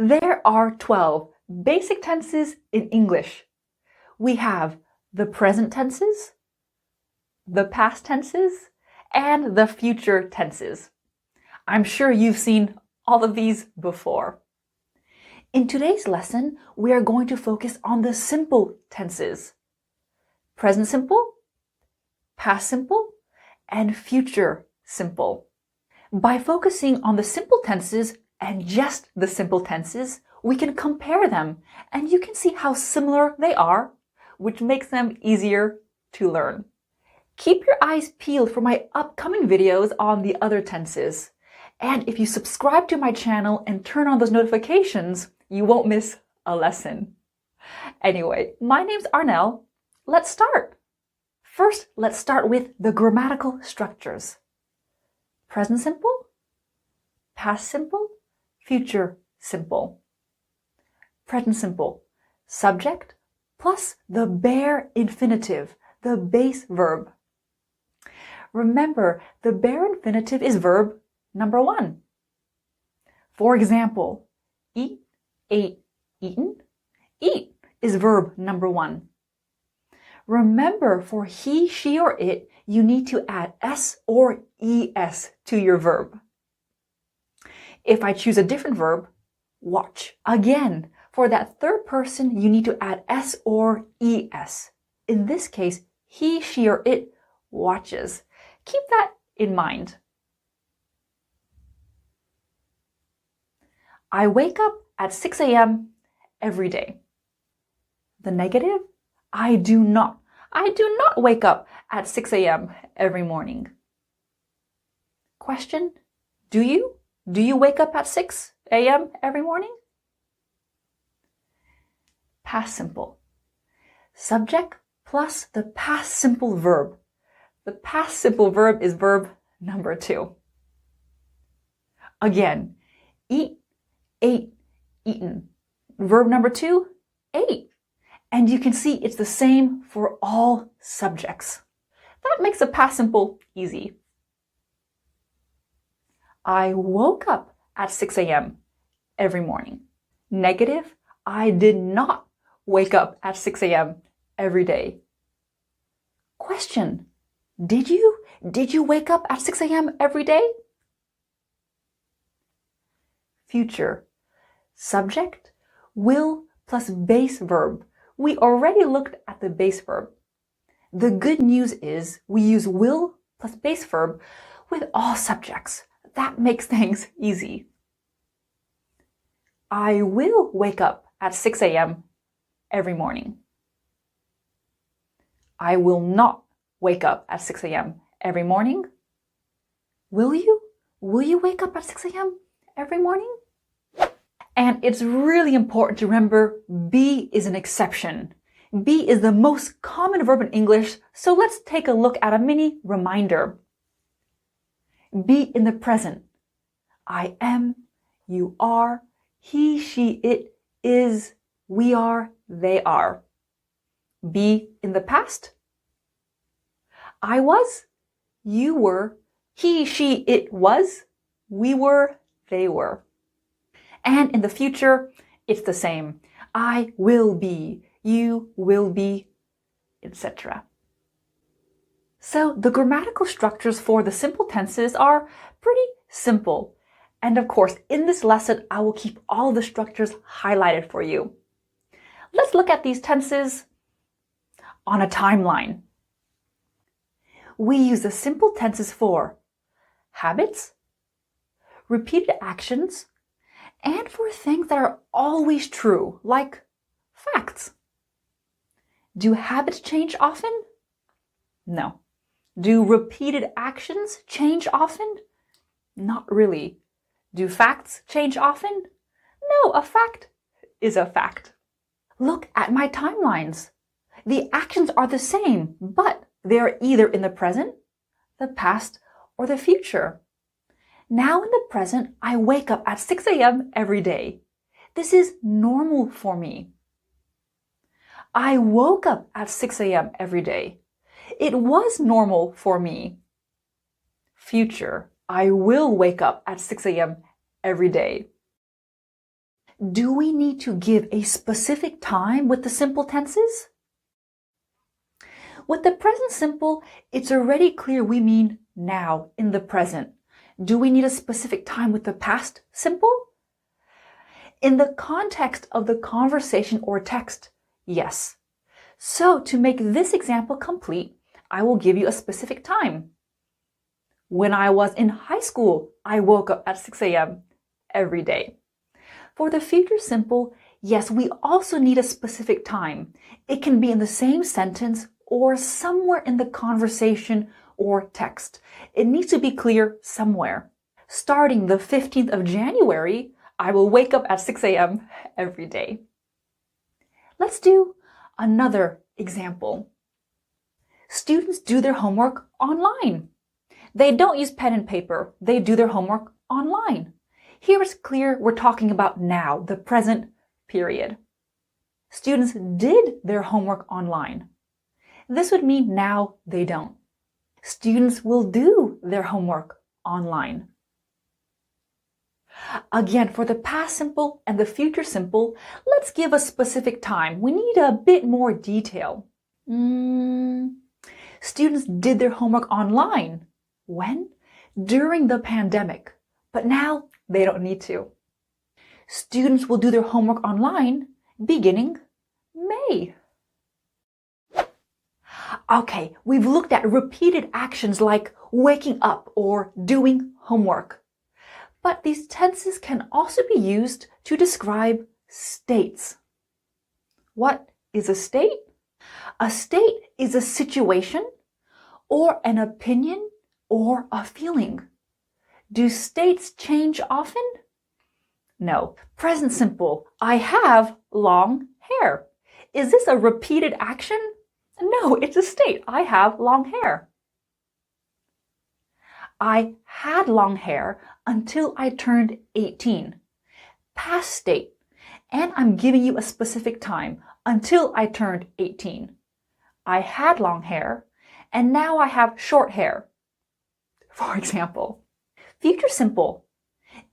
There are 12 basic tenses in English. We have the present tenses, the past tenses, and the future tenses. I'm sure you've seen all of these before. In today's lesson, we are going to focus on the simple tenses: present simple, past simple, and future simple. By focusing on the simple tenses and just the simple tenses, we can compare them and you can see how similar they are, which makes them easier to learn. Keep your eyes peeled for my upcoming videos on the other tenses. And if you subscribe to my channel and turn on those notifications, you won't miss a lesson. Anyway, my name's Arnell. Let's start. First, let's start with the grammatical structures. Present simple, past simple, future simple. Present simple, subject plus the bare infinitive, the base verb. Remember, the bare infinitive is verb number 1. For example, eat, ate, eaten. Eat is verb number 1. Remember, for he, she, or it, you need to add s or es to your verb. If I choose a different verb, watch, again, for that third person, you need to add s or es. In this case, he, she, or it watches. Keep that in mind. I wake up at 6 a.m. every day. The negative, I do not wake up at 6 a.m. every morning. Question, do you? Do you wake up at 6 a.m. every morning? Past simple. Subject plus the past simple verb. The past simple verb is verb number 2. Again, eat, ate, eaten. Verb number 2, ate. And you can see it's the same for all subjects. That makes the past simple easy. I woke up at 6 a.m. every morning. Negative, I did not wake up at 6 a.m. every day. Question, did you wake up at 6 a.m. every day? Future, subject, will plus base verb. We already looked at the base verb. The good news is we use will plus base verb with all subjects. That makes things easy. I will wake up at 6 a.m. every morning. I will not wake up at 6 a.m. every morning. Will you? Will you wake up at 6 a.m. every morning? And it's really important to remember be is an exception. Be is the most common verb in English, so let's take a look at a mini reminder. Be in the present. I am, you are, he, she, it is, we are, they are. Be in the past. I was, you were, he, she, it was, we were, they were. And in the future, it's the same. I will be, you will be, etc. So the grammatical structures for the simple tenses are pretty simple. And of course, in this lesson, I will keep all the structures highlighted for you. Let's look at these tenses on a timeline. We use the simple tenses for habits, repeated actions, and for things that are always true, like facts. Do habits change often? No. Do repeated actions change often? Not really. Do facts change often? No, a fact is a fact. Look at my timelines. The actions are the same, but they are either in the present, the past, or the future. Now in the present, I wake up at 6 a.m. every day. This is normal for me. I woke up at 6 a.m. every day. It was normal for me. Future, I will wake up at 6 a.m. every day. Do we need to give a specific time with the simple tenses? With the present simple, it's already clear we mean now, in the present. Do we need a specific time with the past simple? In the context of the conversation or text, yes. So to make this example complete, I will give you a specific time. When I was in high school, I woke up at 6 a.m. every day. For the future simple, yes, we also need a specific time. It can be in the same sentence or somewhere in the conversation or text. It needs to be clear somewhere. Starting the 15th of January, I will wake up at 6 a.m. every day. Let's do another example. Students do their homework online. They don't use pen and paper. They do their homework online. Here it's clear we're talking about now, the present period. Students did their homework online. This would mean now they don't. Students will do their homework online. Again, for the past simple and the future simple, let's give a specific time. We need a bit more detail. Students did their homework online. When? During the pandemic. But now they don't need to. Students will do their homework online beginning May. Okay, we've looked at repeated actions like waking up or doing homework. But these tenses can also be used to describe states. What is a state? A state is a situation or an opinion or a feeling. Do states change often? No. Present simple. I have long hair. Is this a repeated action? No, it's a state. I have long hair. I had long hair until I turned 18. Past state. And I'm giving you a specific time, until I turned 18. I had long hair, and now I have short hair. For example, future simple.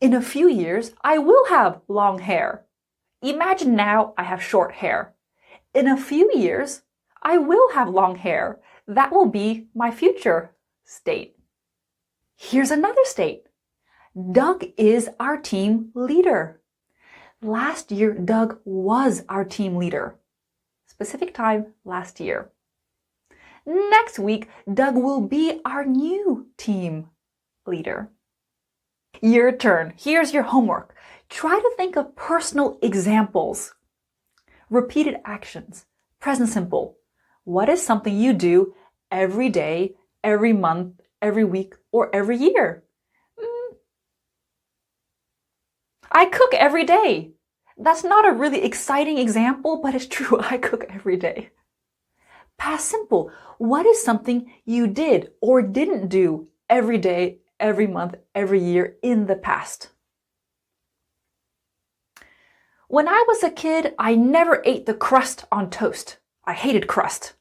In a few years, I will have long hair. Imagine now I have short hair. In a few years, I will have long hair. That will be my future state. Here's another state. Doug is our team leader. Last year, Doug was our team leader. Specific time, last year. Next week, Doug will be our new team leader. Your turn. Here's your homework. Try to think of personal examples. Repeated actions. Present simple. What is something you do every day, every month, every week, or every year? I cook every day. That's not a really exciting example, but it's true. I cook every day. Past simple. What is something you did or didn't do every day, every month, every year in the past? When I was a kid, I never ate the crust on toast. I hated crust.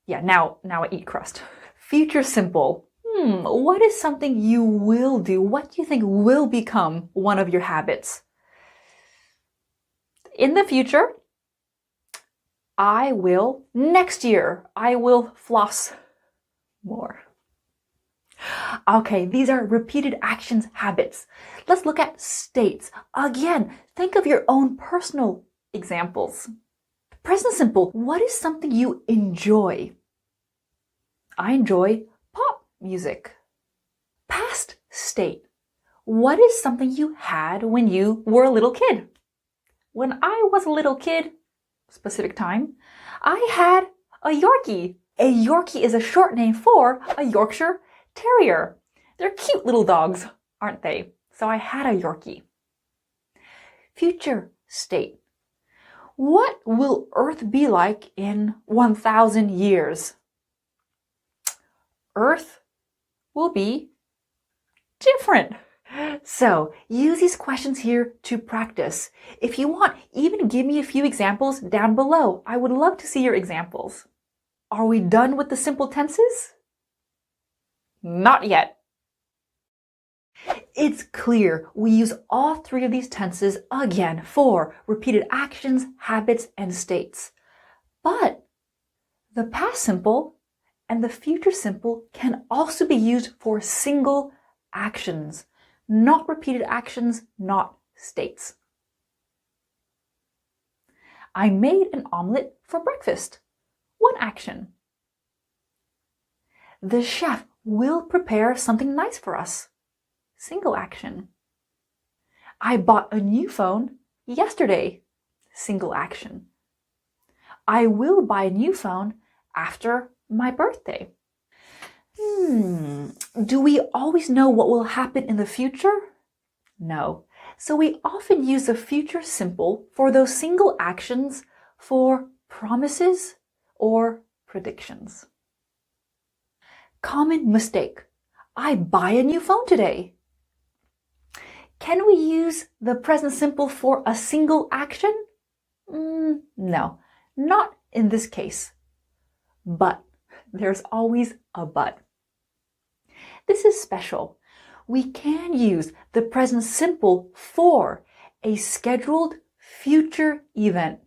Yeah, now I eat crust. Future simple. What is something you will do? What do you think will become one of your habits? In the future, next year, I will floss more. Okay, these are repeated actions, habits. Let's look at states. Again, think of your own personal examples. Present simple, what is something you enjoy? I enjoy pop music. Past state, what is something you had when you were a little kid? When I was a little kid, specific time, I had a Yorkie. A Yorkie is a short name for a Yorkshire Terrier. They're cute little dogs, aren't they? So I had a Yorkie. Future state. What will Earth be like in 1,000 years? Earth will be different. So use these questions here to practice. If you want, even give me a few examples down below. I would love to see your examples. Are we done with the simple tenses? Not yet. It's clear we use all three of these tenses again for repeated actions, habits, and states. But the past simple and the future simple can also be used for single actions, not repeated actions, not states. I made an omelet for breakfast. One action. The chef will prepare something nice for us. Single action. I bought a new phone yesterday. Single action. I will buy a new phone after my birthday. Do we always know what will happen in the future? No. So we often use the future simple for those single actions for promises or predictions. Common mistake. I buy a new phone today. Can we use the present simple for a single action? No, not in this case. But there's always a but. This is special. We can use the present simple for a scheduled future event.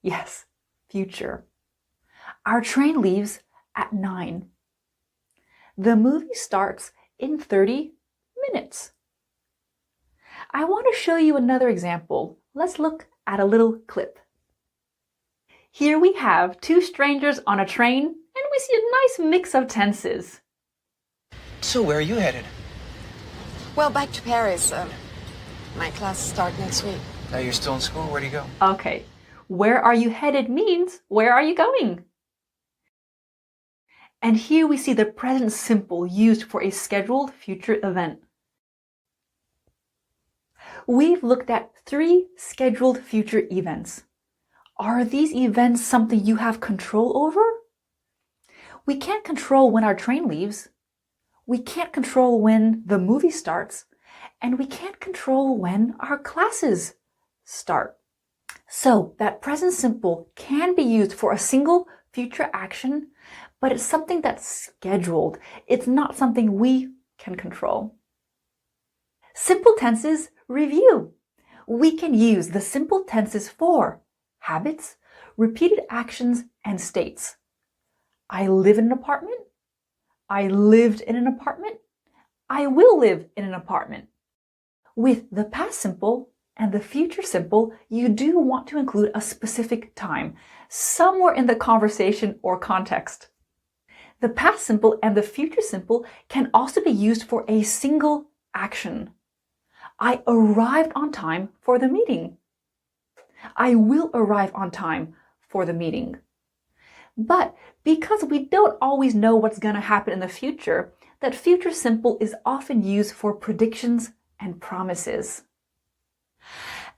Yes, future. Our train leaves at 9. The movie starts in 30 minutes. I want to show you another example. Let's look at a little clip. Here we have two strangers on a train, and we see a nice mix of tenses. So where are you headed? Well, back to Paris. My classes start next week. Now you're still in school? Where do you go? Okay, where are you headed means where are you going? And here we see the present simple used for a scheduled future event. We've looked at 3 scheduled future events. Are these events something you have control over? We can't control when our train leaves. We can't control when the movie starts. And we can't control when our classes start. So that present simple can be used for a single future action, but it's something that's scheduled. It's not something we can control. Simple tenses review. We can use the simple tenses for habits, repeated actions, and states. I live in an apartment. I lived in an apartment. I will live in an apartment. With the past simple and the future simple, you do want to include a specific time, somewhere in the conversation or context. The past simple and the future simple can also be used for a single action. I arrived on time for the meeting. I will arrive on time for the meeting. But because we don't always know what's going to happen in the future, that future simple is often used for predictions and promises.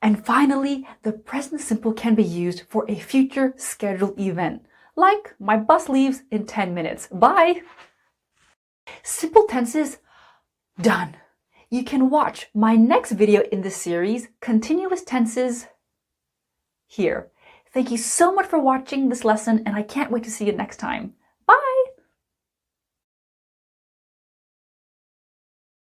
And finally, the present simple can be used for a future scheduled event, like my bus leaves in 10 minutes. Bye! Simple tenses, done. You can watch my next video in this series, Continuous Tenses, here. Thank you so much for watching this lesson, and I can't wait to see you next time.